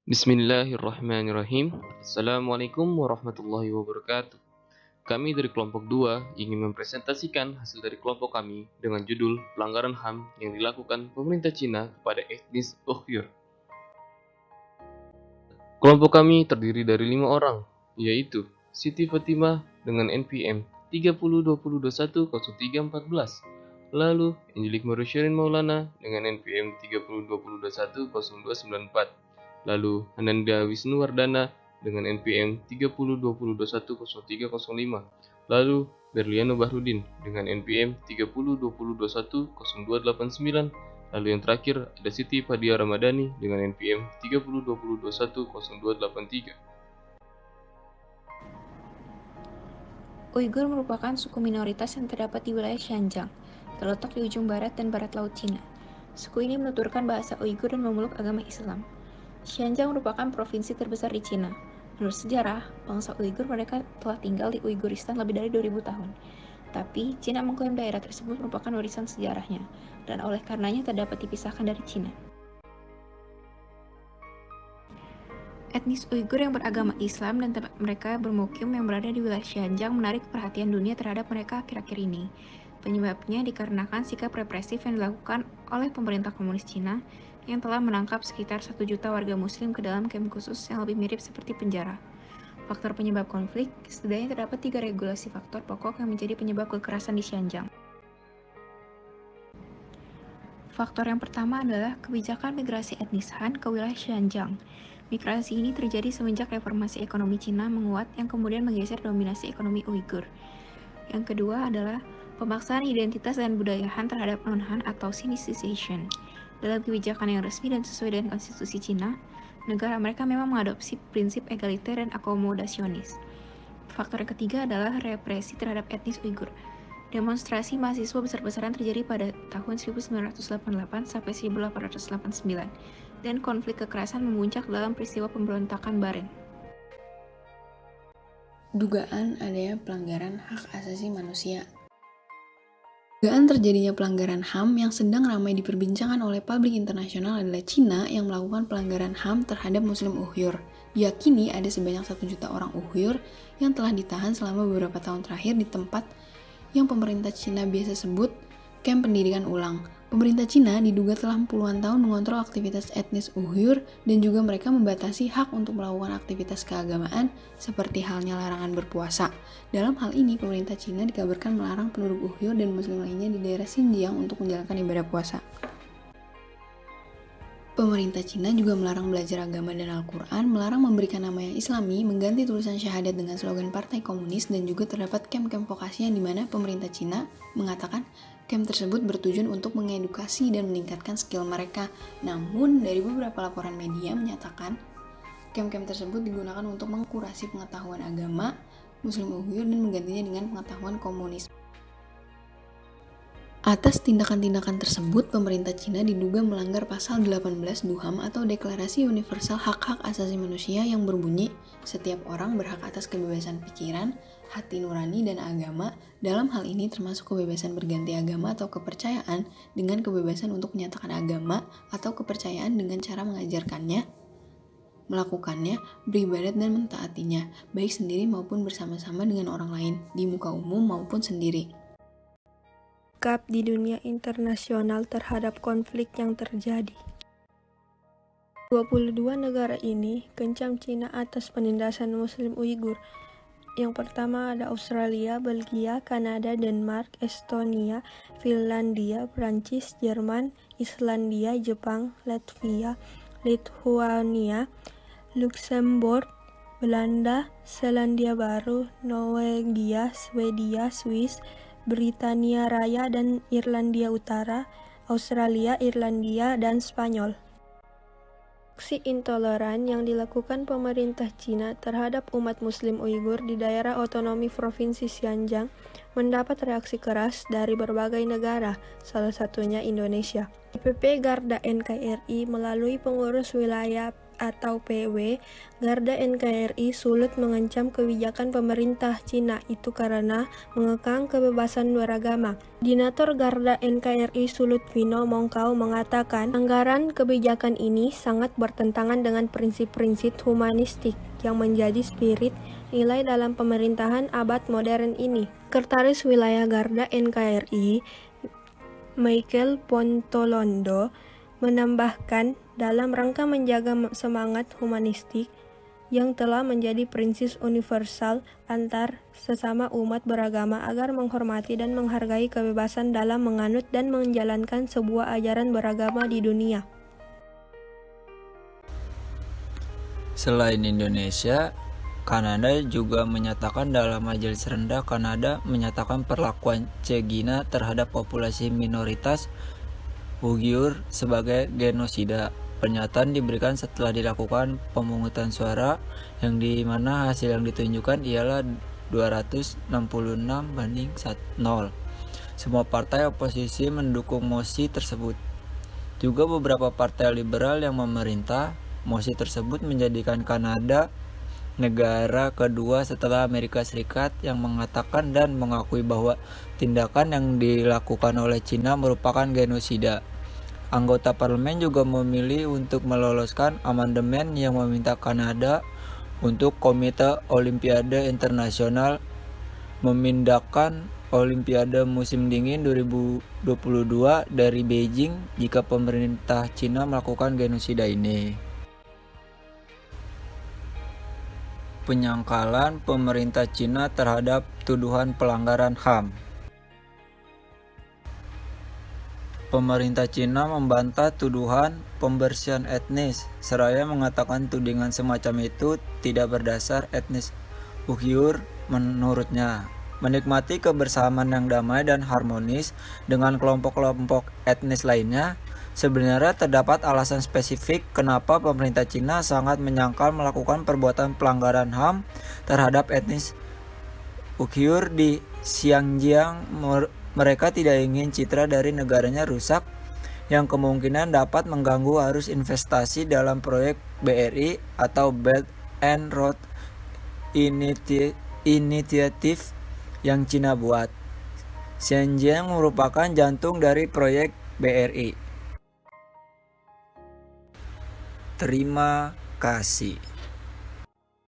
Bismillahirrahmanirrahim. Assalamualaikum warahmatullahi wabarakatuh. Kami dari kelompok 2 ingin mempresentasikan hasil dari kelompok kami dengan judul pelanggaran HAM yang dilakukan pemerintah Cina kepada etnis Uyghur. Kelompok kami terdiri dari 5 orang, yaitu Siti Fatimah dengan NPM 3020210314, lalu Angelik Marusyarin Maulana dengan NPM 3020210294, lalu Ananda Wisnuwardana dengan NPM 3020210305, lalu Berliano Bahrudin dengan NPM 3020210289, lalu yang terakhir ada Siti Fadia Ramadhani dengan NPM 3020210283. Uighur merupakan suku minoritas yang terdapat di wilayah Xinjiang, terletak di ujung barat dan barat laut Cina. Suku ini menuturkan bahasa Uighur dan memeluk agama Islam. Xinjiang merupakan provinsi terbesar di Cina. Menurut sejarah, bangsa Uighur mereka telah tinggal di Uighuristan lebih dari 2000 tahun. Tapi, Cina mengklaim daerah tersebut merupakan warisan sejarahnya, dan oleh karenanya tak dapat dipisahkan dari Cina. Etnis Uighur yang beragama Islam dan tempat mereka bermukim yang berada di wilayah Xinjiang menarik perhatian dunia terhadap mereka akhir-akhir ini. Penyebabnya dikarenakan sikap represif yang dilakukan oleh pemerintah komunis Cina yang telah menangkap sekitar 1 juta warga muslim ke dalam kamp khusus yang lebih mirip seperti penjara. Faktor penyebab konflik, setidaknya terdapat 3 regulasi faktor pokok yang menjadi penyebab kekerasan di Xinjiang. Faktor yang pertama adalah kebijakan migrasi etnis Han ke wilayah Xinjiang. Migrasi ini terjadi semenjak reformasi ekonomi Cina menguat yang kemudian menggeser dominasi ekonomi Uighur. Yang kedua adalah pemaksaan identitas dan budaya Han terhadap non-Han atau Sinicization. Dalam kebijakan yang resmi dan sesuai dengan konstitusi Cina, negara mereka memang mengadopsi prinsip egaliter dan akomodasionis. Faktor yang ketiga adalah represi terhadap etnis Uighur. Demonstrasi mahasiswa besar-besaran terjadi pada tahun 1988 sampai 1889, dan konflik kekerasan memuncak dalam peristiwa pemberontakan Baren. Dugaan adanya pelanggaran hak asasi manusia. Dugaan terjadinya pelanggaran HAM yang sedang ramai diperbincangkan oleh publik internasional adalah Cina yang melakukan pelanggaran HAM terhadap Muslim Uyghur. Diyakini ada sebanyak 1 juta orang Uyghur yang telah ditahan selama beberapa tahun terakhir di tempat yang pemerintah Cina biasa sebut kamp pendidikan ulang. Pemerintah Cina diduga telah puluhan tahun mengontrol aktivitas etnis Uyghur dan juga mereka membatasi hak untuk melakukan aktivitas keagamaan seperti halnya larangan berpuasa. Dalam hal ini, pemerintah Cina dikabarkan melarang penduduk Uyghur dan Muslim lainnya di daerah Xinjiang untuk menjalankan ibadah puasa. Pemerintah Cina juga melarang belajar agama dan Al-Quran, melarang memberikan nama yang islami, mengganti tulisan syahadat dengan slogan partai komunis, dan juga terdapat kamp-kamp vokasi yang dimana pemerintah Cina mengatakan kamp tersebut bertujuan untuk mengedukasi dan meningkatkan skill mereka. Namun, dari beberapa laporan media menyatakan kamp-kamp tersebut digunakan untuk mengkurasi pengetahuan agama Muslim Uyghur dan menggantinya dengan pengetahuan komunis. Atas tindakan-tindakan tersebut, pemerintah Cina diduga melanggar pasal 18 DUHAM atau Deklarasi Universal Hak-Hak Asasi Manusia yang berbunyi, setiap orang berhak atas kebebasan pikiran, hati nurani, dan agama, dalam hal ini termasuk kebebasan berganti agama atau kepercayaan dengan kebebasan untuk menyatakan agama atau kepercayaan dengan cara mengajarkannya, melakukannya, beribadat dan mentaatinya, baik sendiri maupun bersama-sama dengan orang lain, di muka umum maupun sendiri. Sikap di dunia internasional terhadap konflik yang terjadi. 22 negara ini kencam Cina atas penindasan Muslim Uighur. Yang pertama ada Australia, Belgia, Kanada, Denmark, Estonia, Finlandia, Prancis, Jerman, Islandia, Jepang, Latvia, Lithuania, Luxembourg, Belanda, Selandia Baru, Norwegia, Swedia, Swiss, Britania Raya dan Irlandia Utara, Australia, Irlandia, dan Spanyol. Aksi intoleran yang dilakukan pemerintah Cina terhadap umat Muslim Uighur di daerah otonomi Provinsi Xinjiang mendapat reaksi keras dari berbagai negara, salah satunya Indonesia. DPP Garda NKRI melalui pengurus wilayah atau PW, Garda NKRI sulit mengancam kebijakan pemerintah Cina itu karena mengekang kebebasan beragama. Koordinator Garda NKRI Sulut Vino Mongkau mengatakan, anggaran kebijakan ini sangat bertentangan dengan prinsip-prinsip humanistik yang menjadi spirit nilai dalam pemerintahan abad modern ini. Sekretaris Wilayah Garda NKRI, Michael Pontolondo, menambahkan dalam rangka menjaga semangat humanistik yang telah menjadi prinsip universal antar sesama umat beragama agar menghormati dan menghargai kebebasan dalam menganut dan menjalankan sebuah ajaran beragama di dunia. Selain Indonesia, Kanada juga menyatakan dalam Majelis Rendah Kanada menyatakan perlakuan Cina terhadap populasi minoritas Uighur sebagai genosida. Pernyataan diberikan setelah dilakukan pemungutan suara yang di mana hasil yang ditunjukkan ialah 266 banding 0. Semua partai oposisi mendukung mosi tersebut. Juga beberapa partai liberal yang memerintah. Mosi tersebut menjadikan Kanada negara kedua setelah Amerika Serikat yang mengatakan dan mengakui bahwa tindakan yang dilakukan oleh Cina merupakan genosida. Anggota parlemen juga memilih untuk meloloskan amandemen yang meminta Kanada untuk Komite Olimpiade Internasional memindahkan Olimpiade musim dingin 2022 dari Beijing jika pemerintah Cina melakukan genosida ini. Penyangkalan pemerintah Cina terhadap tuduhan pelanggaran HAM. Pemerintah Cina membantah tuduhan pembersihan etnis, seraya mengatakan tudingan semacam itu tidak berdasar etnis Uighur menurutnya. Menikmati kebersamaan yang damai dan harmonis dengan kelompok-kelompok etnis lainnya, sebenarnya terdapat alasan spesifik kenapa pemerintah Cina sangat menyangkal melakukan perbuatan pelanggaran HAM terhadap etnis Uighur di Xinjiang. Mereka tidak ingin citra dari negaranya rusak yang kemungkinan dapat mengganggu arus investasi dalam proyek BRI atau Belt and Road Initiative yang Cina buat. Xinjiang merupakan jantung dari proyek BRI. Terima kasih.